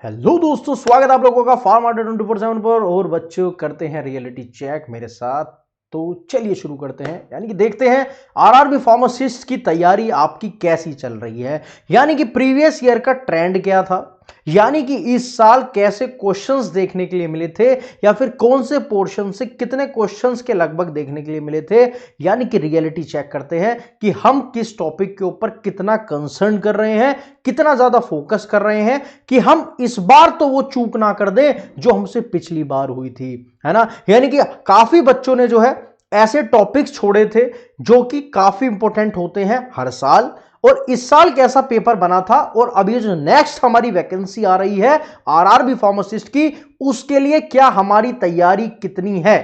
Hello दोस्तों, स्वागत है आप लोगों का फार्मा 24/7 पर। और बच्चों करते हैं रियलिटी चेक मेरे साथ। तो चलिए शुरू करते हैं, यानी कि देखते हैं आरआरबी फार्मासिस्ट की तैयारी आपकी कैसी चल रही है, यानी कि प्रीवियस ईयर का ट्रेंड क्या था, यानी कि इस साल कैसे क्वेश्चंस देखने के लिए मिले थे, या फिर कौन से पोर्शन से कितने क्वेश्चंस के लगभग देखने के लिए मिले थे। यानी कि रियलिटी चेक करते हैं कि हम किस टॉपिक के ऊपर कितना कंसर्न कर रहे हैं, कितना ज्यादा फोकस कर रहे हैं कि हम इस बार तो वो चूक ना कर दें जो हमसे पिछली बार हुई थी, है ना। यानी कि काफी बच्चों ने जो है ऐसे टॉपिक्स छोड़े थे जो कि काफी इंपॉर्टेंट होते हैं हर साल, और इस साल कैसा पेपर बना था, और अब ये जो नेक्स्ट हमारी वैकेंसी आ रही है आरआरबी फार्मासिस्ट की, उसके लिए क्या हमारी तैयारी कितनी है।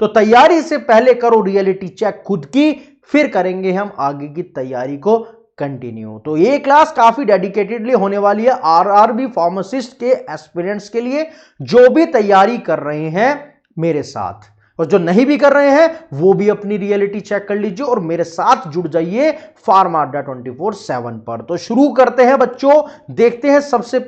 तो तैयारी से पहले करो रियलिटी चेक खुद की, फिर करेंगे हम आगे की तैयारी को कंटिन्यू। तो ये क्लास काफी डेडिकेटेडली होने वाली है आरआरबी फार्मासिस्ट के एस्पिरेंट्स के लिए, जो भी तैयारी कर रहे हैं मेरे साथ, और जो नहीं भी कर रहे हैं वो भी अपनी रियलिटी चेक कर लीजिए और मेरे साथ जुड़ जाइए फार्मा अड्डा 24/7 पर। तो शुरू करते हैं बच्चों, देखते हैं सबसे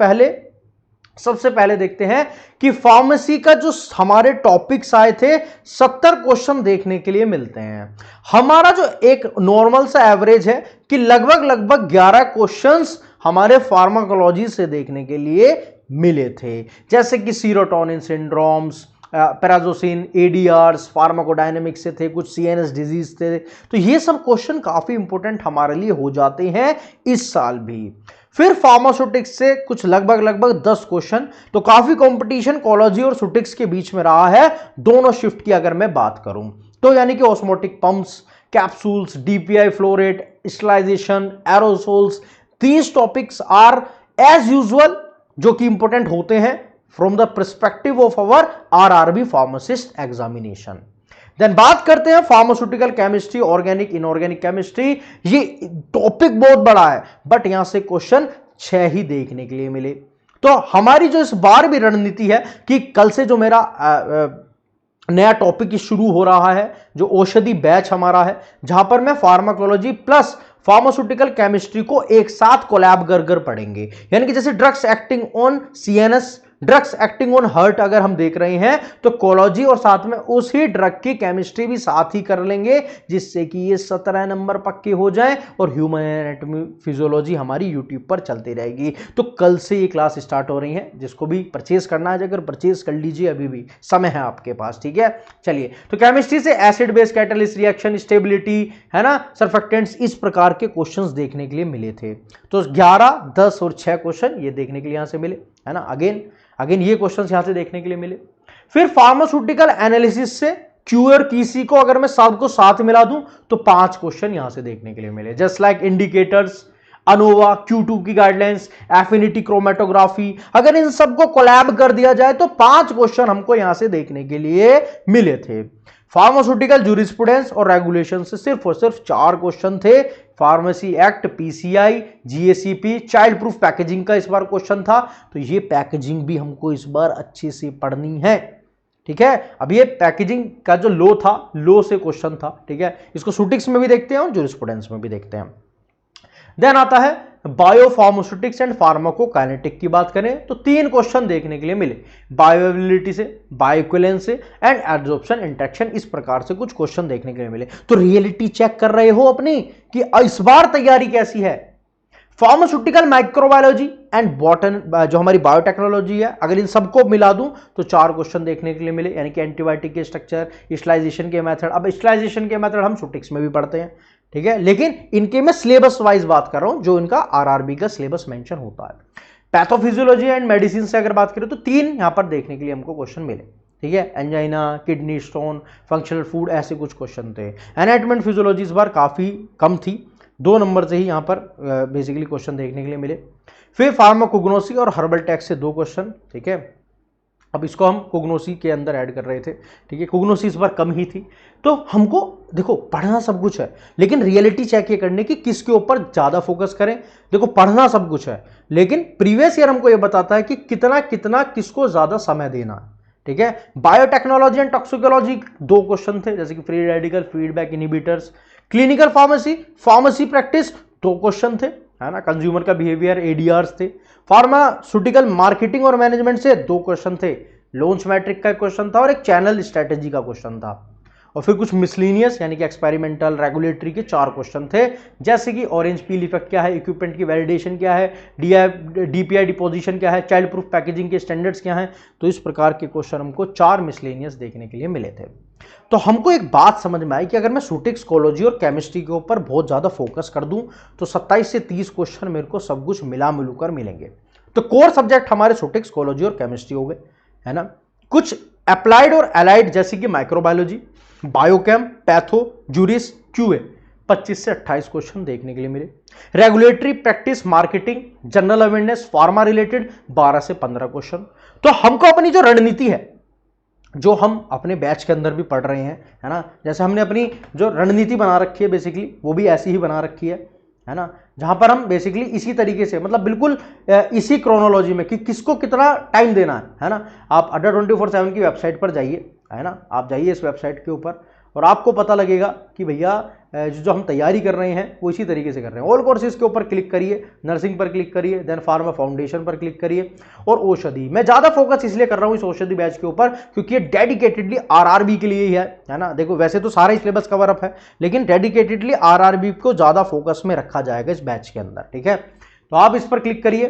पहले देखते हैं कि फार्मेसी का जो हमारे टॉपिक्स आए थे 70 क्वेश्चन देखने के लिए मिलते हैं। हमारा जो एक नॉर्मल सा एवरेज है कि लगभग 11 क्वेश्चंस हमारे फार्माकोलॉजी से देखने के लिए मिले थे, जैसे कि सीरोटोनिन सिंड्रोम्स, पैराजोसिन, एडीआर्स, फार्माकोडायनेमिक्स से थे, कुछ सीएनएस डिजीज थे। तो ये सब क्वेश्चन काफी इंपॉर्टेंट हमारे लिए हो जाते हैं इस साल भी। फिर फार्मास्यूटिक्स से कुछ लगभग 10 क्वेश्चन। तो काफी कंपटीशन कोलॉजी और सुटिक्स के बीच में रहा है दोनों शिफ्ट की अगर मैं बात करूं तो, यानी कि osmotic pumps, capsules, DPI flow rate, sterilisation, aerosols, these topics are as usual जो कि इंपॉर्टेंट होते हैं from the perspective of our RRB pharmacist examination. Then बात करते हैं pharmaceutical chemistry, organic inorganic chemistry. ये टॉपिक बहुत बड़ा है, बट यहां से क्वेश्चन 6 ही देखने के लिए मिले। तो हमारी जो इस बार भी रणनीति है कि कल से जो मेरा नया टॉपिक शुरू हो रहा है, जो औषधि बैच हमारा है, जहां पर मैं फार्माकोलॉजी प्लस फार्मास्यूटिकल केमिस्ट्री को एक साथ कोलैब कर पढ़ेंगे। यानी कि जैसे drugs acting on CNS, drugs acting on heart अगर हम देख रहे हैं तो कोलॉजी और साथ में उसी ड्रग की केमिस्ट्री भी साथ ही कर लेंगे, जिससे कि ये 17 नंबर पक्के हो जाएं और ह्यूमन एनाटॉमी फिजियोलॉजी हमारी यूट्यूब पर चलती रहेगी। तो कल से ये क्लास स्टार्ट हो रही है, जिसको भी परचेज करना है अगर परचेज कर लीजिए, अभी भी समय है आपके पास, ठीक है। चलिए, तो केमिस्ट्री से acid base catalyst reaction, stability, है ना, सर्फेक्टेंट्स, इस प्रकार के क्वेश्चंस देखने के लिए मिले थे। तो 11, 10 और 6 क्वेश्चन ये देखने के लिए यहां से मिले, है ना। अगेन ये क्वेश्चंस यहां से देखने के लिए मिले। फिर फार्मास्यूटिकल एनालिसिस से क्यू और कीसी को अगर मैं सबको साथ मिला दूं तो 5 क्वेश्चन यहां से देखने के लिए मिले, just like indicators, ANOVA, Q2 की गाइडलाइंस, एफिनिटी क्रोमेटोग्राफी। अगर इन सबको कोलैब कर दिया जाए तो 5 क्वेश्चन हमको यहां से देखने के लिए मिले थे। फार्मास्यूटिकल जूरिस्प्रूडेंस और रेगुलेशन से सिर्फ और सिर्फ 4 क्वेश्चन थे। Pharmacy act, PCI, GACP, childproof packaging का इस बार क्वेश्चन था, तो ये पैकेजिंग भी हमको इस बार अच्छे से पढ़नी है, ठीक है। अब ये पैकेजिंग का जो लो था, लो से क्वेश्चन था, ठीक है। इसको सुटिक्स में भी देखते हैं और जूरिस्प्रूडेंस में भी देखते हैं। देन आता है बायोफार्मास्यूटिक्स एंड फार्माकोकाइनेटिक की बात करें तो 3 क्वेश्चन देखने के लिए मिले, बायोअवेलेबिलिटी से, बायोइक्विवेलेंस से एंड एब्जॉर्प्शन इंटरेक्शन, इस प्रकार से कुछ क्वेश्चन देखने के लिए मिले। तो रियलिटी चेक कर रहे हो अपनी कि इस बार तैयारी कैसी है। फार्मास्यूटिकल माइक्रोबायोलॉजी एंड बॉटन, जो हमारी बायोटेक्नोलॉजी है, अगर इन सबको मिला दूं तो 4 क्वेश्चन देखने के लिए मिले, यानी कि एंटीबायोटिक के स्ट्रक्चर, स्टरलाइजेशन के मेथड। अब स्टरलाइजेशन के मेथड हम सुटिक्स में भी पढ़ते हैं, ठीक है, लेकिन इनके मैं सिलेबस वाइज बात कर रहा हूं, जो इनका आरआरबी का सिलेबस मेंशन होता है। पैथोफिजियोलॉजी एंड मेडिसिन से अगर बात करें तो 3 यहां पर देखने के लिए हमको क्वेश्चन मिले, ठीक है। Angina, kidney stone, functional food, ऐसे कुछ क्वेश्चन थे। एनाटॉमी एंड फिजियोलॉजी इस बार काफी कम थी, 2 नंबर से ही यहां पर बेसिकली क्वेश्चन देखने के लिए मिले। फिर फार्माकोग्नोसी और हर्बल टैक्स से 2 क्वेश्चन, ठीक है। अब इसको हम कोग्नोसी के अंदर ऐड कर रहे थे, ठीक है। कोग्नोसी इस बार कम ही थी। तो हमको देखो पढ़ना सब कुछ है, लेकिन रियलिटी चेक ये करने की किसके ऊपर ज्यादा फोकस करें। देखो पढ़ना सब कुछ है, लेकिन प्रीवियस ईयर हमको ये बताता है कि कितना कितना किसको ज्यादा समय देना है, ठीक है। बायोटेक्नोलॉजी एंड टॉक्सिकोलॉजी 2 क्वेश्चन थे, जैसे कि free radical, feedback inhibitors. Clinical pharmacy, pharmacy practice 2 question थे, है ना, कंज्यूमर का बिहेवियर, एडीआर्स थे। फार्मास्यूटिकल मार्केटिंग और मैनेजमेंट से 2 क्वेश्चन थे, लॉन्च मैट्रिक का क्वेश्चन था और एक चैनल स्ट्रेटेजी का क्वेश्चन था। और फिर कुछ मिसलिनियस यानी कि एक्सपेरिमेंटल, रेगुलेटरी के 4 क्वेश्चन थे, जैसे कि ऑरेंज पील इफेक्ट क्या है, इक्विपमेंट की वैलिडेशन क्या है, डीपीआई डिपोजिशन क्या है, चाइल्ड प्रूफ पैकेजिंग के स्टैंडर्ड्स क्या हैं। तो इस प्रकार के क्वेश्चन हमको 4 मिसलिनियस देखने के लिए मिले थे। तो हमको एक बात समझ में आई कि अगर मैं सूटिक्स, कोलॉजी और केमिस्ट्री के ऊपर बहुत ज्यादा फोकस कर दूं तो 27 से 30 क्वेश्चन मेरे को सब कुछ मिला मिलूकर मिलेंगे। तो कोर सब्जेक्ट हमारे सूटिक्स, कोलॉजी और केमिस्ट्री हो गए, है ना। कुछ अप्लाइड और एलाइड जैसे कि microbiology, biochem, patho, juris, QA 25 से 28 क्वेश्चन देखने के लिए मिले। Regulatory, practice, marketing, general awareness, pharma related 12 से 15 क्वेश्चन। तो हमको अपनी जो रणनीति है, जो हम अपने बैच के अंदर भी पढ़ रहे हैं, है ना, जैसे हमने अपनी जो रणनीति बना रखी है बेसिकली वो भी ऐसी ही बना रखी है ना, जहां पर हम बेसिकली इसी तरीके से, मतलब बिल्कुल इसी क्रोनोलॉजी में कि किसको कितना टाइम देना है ना। आप अड्डा 24/7 की वेबसाइट पर जाइए, है ना, आप जाइए इस वेबसाइट के ऊपर और आपको पता लगेगा कि भैया जो हम तैयारी कर रहे हैं वो इसी तरीके से कर रहे हैं। ऑल कोर्सेज के ऊपर क्लिक करिए, नर्सिंग पर क्लिक करिए, देन फार्मा फाउंडेशन पर क्लिक करिए और औषधि। मैं ज़्यादा फोकस इसलिए कर रहा हूँ इस औषधि बैच के ऊपर क्योंकि ये डेडिकेटेडली आरआरबी के लिए ही है ना। देखो वैसे तो सारा सिलेबस कवर अप है, लेकिन डेडिकेटेडली आरआरबी को ज़्यादा फोकस में रखा जाएगा इस बैच के अंदर, ठीक है। तो आप इस पर क्लिक करिए,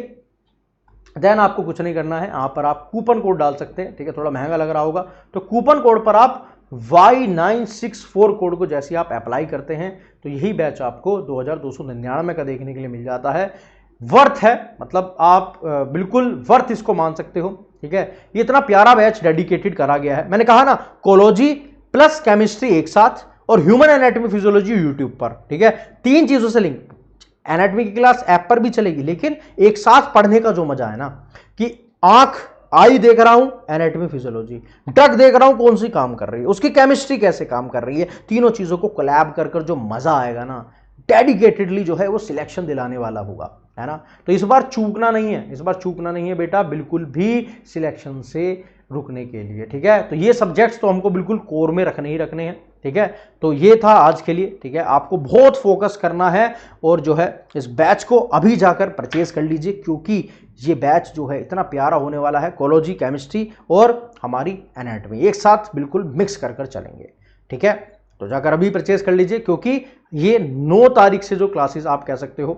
देन आपको कुछ नहीं करना है, यहाँ पर आप कूपन कोड डाल सकते हैं, ठीक है। थोड़ा महंगा लग रहा होगा तो कूपन कोड पर आप Y964 कोड को जैसे आप अप्लाई करते हैं तो यही बैच आपको 2299 का देखने के लिए मिल जाता है। वर्थ है, मतलब आप बिल्कुल वर्थ इसको मान सकते हो, ठीक है। ये इतना प्यारा बैच डेडिकेटेड करा गया है। मैंने कहा ना, कोलॉजी प्लस केमिस्ट्री एक साथ और ह्यूमन एनाटॉमी फिजियोलॉजी यूट्यूब पर, ठीक है। 3 चीजों से लिंक। एनाटॉमी की क्लास ऐप पर भी चलेगी, लेकिन एक साथ पढ़ने का जो मजा है ना, कि आंख आई देख रहा हूं एनाटॉमी फिजियोलॉजी, ड्रग देख रहा हूं कौन सी काम कर रही है, उसकी केमिस्ट्री कैसे काम कर रही है, तीनों चीजों को कोलैब कर कर जो मजा आएगा ना, डेडिकेटेडली जो है वो सिलेक्शन दिलाने वाला होगा, है ना। तो इस बार चूकना नहीं है, इस बार चूकना नहीं है बेटा, बिल्कुल भी सिलेक्शन से रुकने के लिए, ठीक है। तो ये सब्जेक्ट्स तो हमको बिल्कुल कोर में रखने ही रखने हैं, ठीक है। तो ये था आज के लिए, ठीक है। आपको बहुत फोकस करना है और जो है इस बैच को अभी जाकर परचेज कर लीजिए, क्योंकि ये बैच जो है इतना प्यारा होने वाला है। कोलॉजी, केमिस्ट्री और हमारी एनाटॉमी एक साथ बिल्कुल मिक्स कर कर चलेंगे, ठीक है। तो जाकर अभी परचेज कर लीजिए, क्योंकि ये 9 तारीख से जो क्लासेस आप कह सकते हो,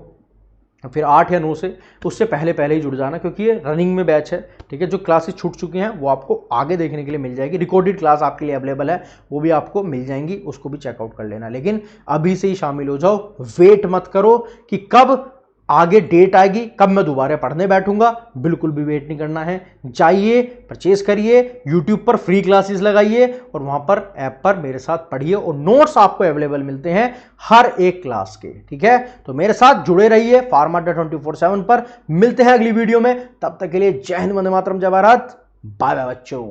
फिर 8 या 9 से, उससे पहले पहले ही जुड़ जाना, क्योंकि ये रनिंग में बैच है, ठीक है। जो क्लासेस छूट चुकी हैं वो आपको आगे देखने के लिए मिल जाएगी। रिकॉर्डेड क्लास आपके लिए अवेलेबल है, वो भी आपको मिल जाएंगी, उसको भी चेकआउट कर लेना। लेकिन अभी से ही शामिल हो जाओ, वेट मत करो कि कब आगे डेट आएगी, कब मैं दोबारा पढ़ने बैठूंगा, बिल्कुल भी वेट नहीं करना है। जाइए, परचेज करिए, यूट्यूब पर फ्री क्लासेस लगाइए और वहां पर ऐप पर मेरे साथ पढ़िए और नोट्स आपको अवेलेबल मिलते हैं हर एक क्लास के, ठीक है। तो मेरे साथ जुड़े रहिए फार्मा अड्डा 24/7 पर। मिलते हैं अगली वीडियो में, तब तक के लिए जय हिंद, वंदे मातरम, जय भारत, बाय बाय बच्चों।